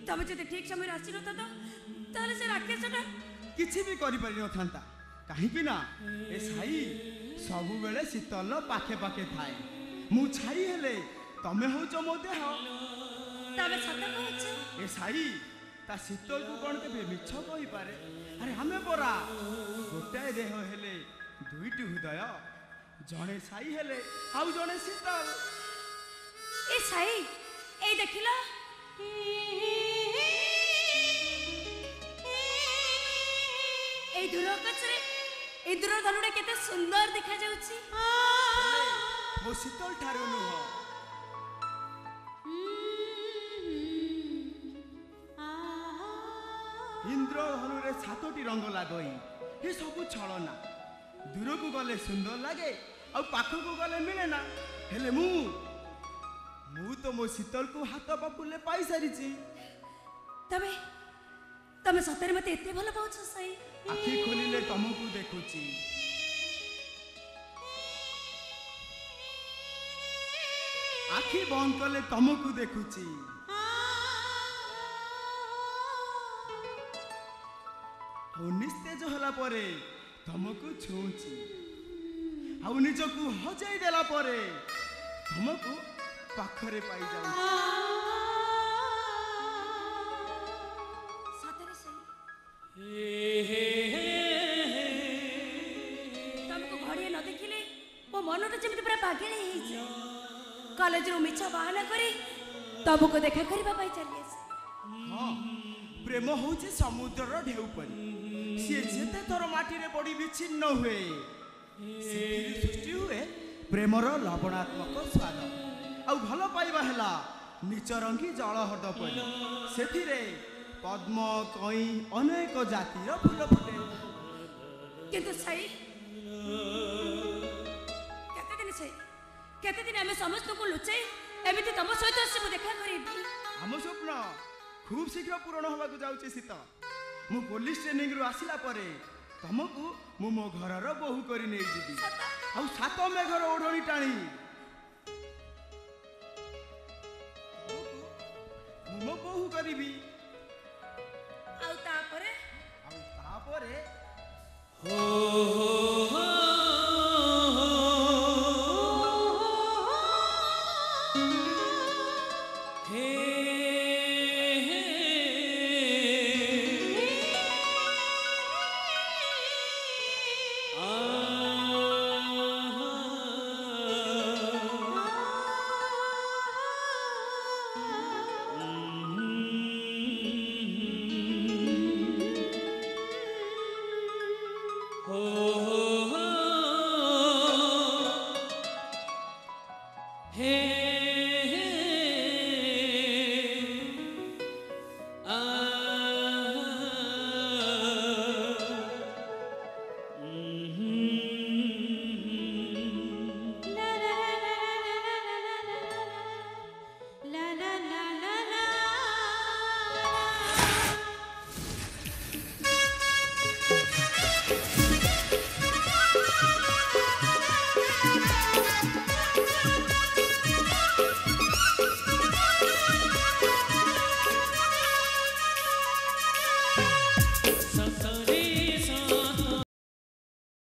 तब जो ठीक समय आसी न ताले से राक्षसटा किछि भी करि पारि न थांता काहे कि ना ए साई सब बेले शीतल पाखे पाखे थाए मु छाई हेले तमे हो जो मो देह तबे सत कहछ ए साई ता शीतल को कोन के मिछ कहि पारे अरे हमें परा गोटाए देह हेले दुईटी हृदय जणे साई हेले आउ जणे शीतल ए साई ए देखिला ए दूर आकाशरे ए दूर धनुडा केते सुंदर देखा जाउची वो शीतल ठारो नुह इंद्र धनुरे 7टी रंग लागई ये सब छलना दूर को गले सुंदर लागे आ पाख को गले मिले ना हेले मु तो मो शीतल को हाथ पापुले पाई सारिची तबे तमे सतरे मते एते भलो पाउछ साई आखि खोलिले तमको देखुची आखि बंद कले तमको देखुची निस्तेज होला परे तमको छुची आ निजको हजाई देला परे तमको पाखरे पाई जाऊ सतरे सही तमको घड़िए न देखिले मो मनटा जेमिति पूरा पागेले हेछि कॉलेज रो मिछा बहाना करी तमको देखा करबा पाई चली आसे हां प्रेम होछि समुद्रर ढेउ परी से जेते थर माटी रे पड़ी विच्छिन्न हुए से सृष्टि हुए प्रेमर लवणात्मक स्वाद आ भल पाइबा हेला निचरंगी जल हद परी सेथिरे पद्म कई अनेक जातिर फूल फुटे किंतु सही केते दिन हमें समस्त को लुचाई एमिति तम सहित आसी देखा करी हम स्वप्न खूब शीघ्र पूर्ण होगा जाऊँ शीत मु पुलिस ट्रेनिंग रु आसिला परे तमको मु मो घरर बोहू करी नै जिबी आ 7 मेघर ओढणी टाणी मु मो बोहू करीबी आ तापरे हो